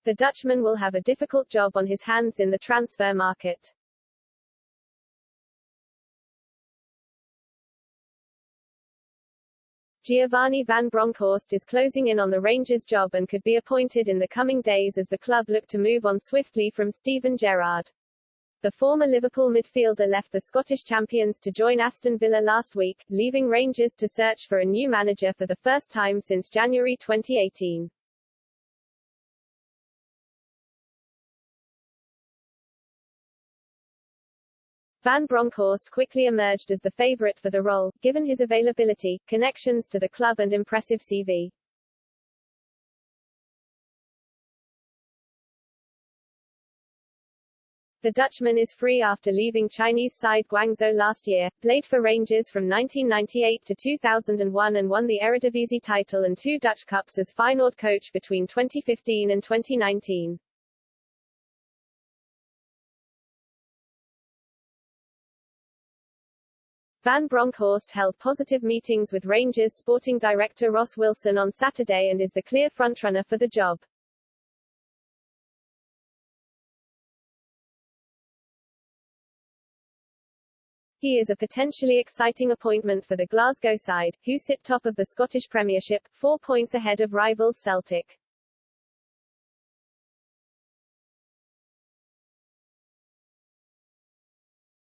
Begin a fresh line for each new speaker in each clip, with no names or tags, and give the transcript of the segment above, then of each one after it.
The Dutchman will have a difficult job on his hands in the transfer market. Giovanni van Bronckhorst is closing in on the Rangers job and could be appointed in the coming days as the club look to move on swiftly from Steven Gerrard. The former Liverpool midfielder left the Scottish champions to join Aston Villa last week, leaving Rangers to search for a new manager for the first time since January 2018. Van Bronckhorst quickly emerged as the favourite for the role, given his availability, connections to the club and impressive CV. The Dutchman is free after leaving Chinese side Guangzhou last year, played for Rangers from 1998 to 2001 and won the Eredivisie title and 2 Dutch Cups as Feyenoord coach between 2015 and 2019. Van Bronckhorst held positive meetings with Rangers sporting director Ross Wilson on Saturday and is the clear frontrunner for the job. He is a potentially exciting appointment for the Glasgow side, who sit top of the Scottish Premiership, 4 points ahead of rivals Celtic.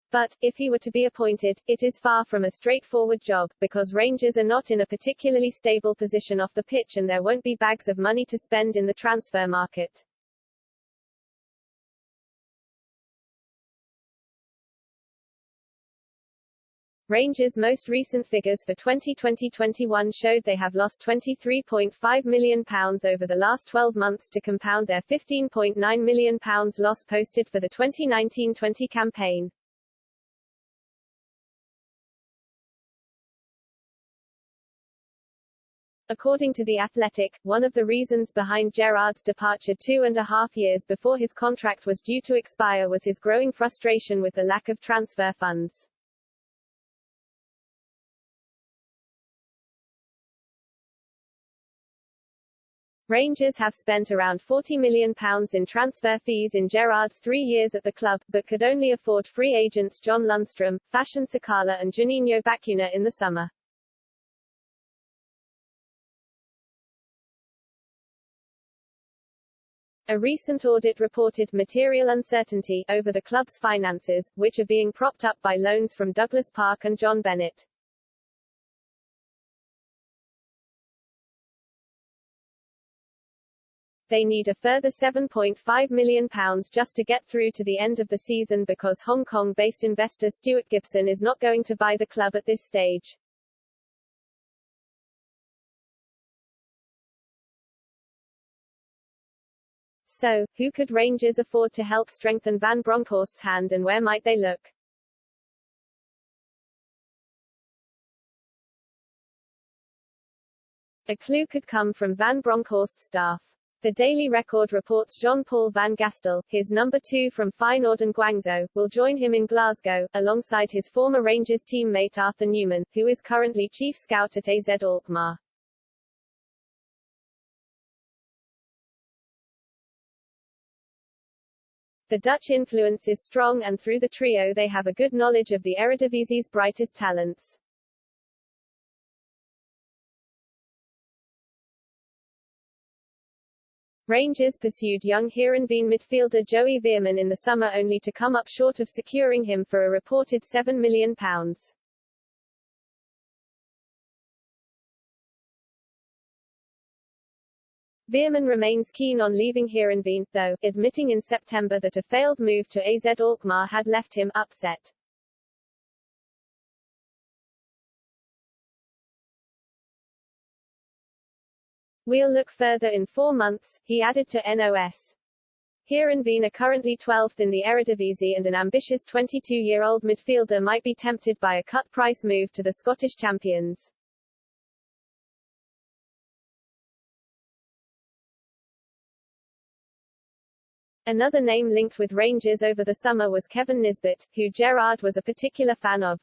But, if he were to be appointed, it is far from a straightforward job, because Rangers are not in a particularly stable position off the pitch and there won't be bags of money to spend in the transfer market. Rangers' most recent figures for 2020-21 showed they have lost £23.5 million over the last 12 months to compound their £15.9 million loss posted for the 2019-20 campaign. According to The Athletic, one of the reasons behind Gerrard's departure 2.5 years before his contract was due to expire was his growing frustration with the lack of transfer funds. Rangers have spent around £40 million in transfer fees in Gerrard's 3 years at the club, but could only afford free agents John Lundstrom, Fashion Sakala and Juninho Bacuna in the summer. A recent audit reported material uncertainty over the club's finances, which are being propped up by loans from Douglas Park and John Bennett. They need a further £7.5 million just to get through to the end of the season because Hong Kong-based investor Stuart Gibson is not going to buy the club at this stage. So, who could Rangers afford to help strengthen Van Bronckhorst's hand and where might they look? A clue could come from Van Bronckhorst's staff. The Daily Record reports Jean-Paul van Gastel, his number 2 from Feyenoord and Guangzhou, will join him in Glasgow, alongside his former Rangers teammate Arthur Newman, who is currently chief scout at AZ Alkmaar. The Dutch influence is strong and through the trio they have a good knowledge of the Eridivisie's brightest talents. Rangers pursued young Heerenveen midfielder Joey Veerman in the summer only to come up short of securing him for a reported £7 million. Veerman remains keen on leaving Heerenveen, though, admitting in September that a failed move to AZ Alkmaar had left him upset. We'll look further in 4 months, he added to NOS. Heerenveen are currently 12th in the Eredivisie and an ambitious 22-year-old midfielder might be tempted by a cut-price move to the Scottish champions. Another name linked with Rangers over the summer was Kevin Nisbet, who Gerrard was a particular fan of.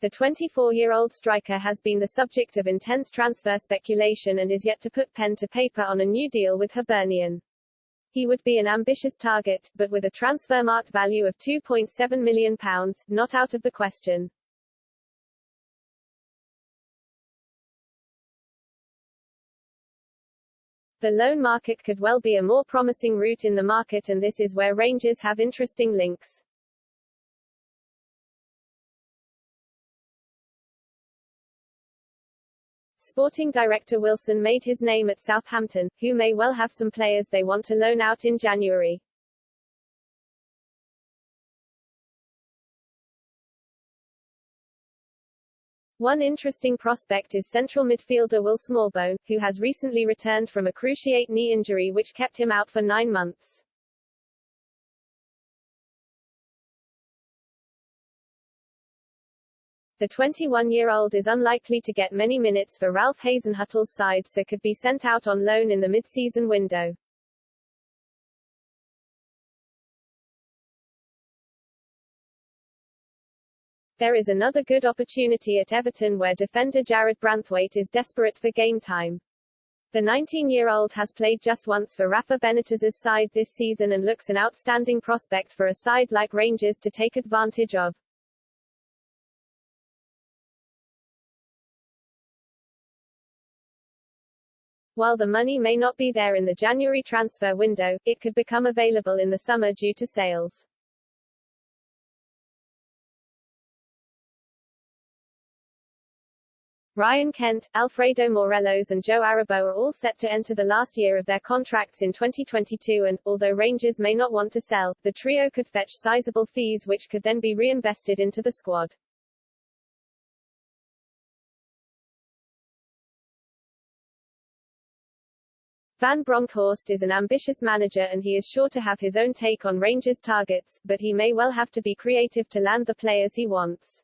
The 24-year-old striker has been the subject of intense transfer speculation and is yet to put pen to paper on a new deal with Hibernian. He would be an ambitious target, but with a transfer market value of £2.7 million, not out of the question. The loan market could well be a more promising route in the market, and this is where Rangers have interesting links. Sporting director Wilson made his name at Southampton, who may well have some players they want to loan out in January. One interesting prospect is central midfielder Will Smallbone, who has recently returned from a cruciate knee injury which kept him out for 9 months. The 21-year-old is unlikely to get many minutes for Ralph Hasenhüttl's side, so could be sent out on loan in the mid-season window. There is another good opportunity at Everton where defender Jared Branthwaite is desperate for game time. The 19-year-old has played just once for Rafa Benitez's side this season and looks an outstanding prospect for a side like Rangers to take advantage of. While the money may not be there in the January transfer window, it could become available in the summer due to sales. Ryan Kent, Alfredo Morelos and Joe Aribo are all set to enter the last year of their contracts in 2022 and, although Rangers may not want to sell, the trio could fetch sizable fees which could then be reinvested into the squad. Van Bronckhorst is an ambitious manager and he is sure to have his own take on Rangers' targets, but he may well have to be creative to land the players he wants.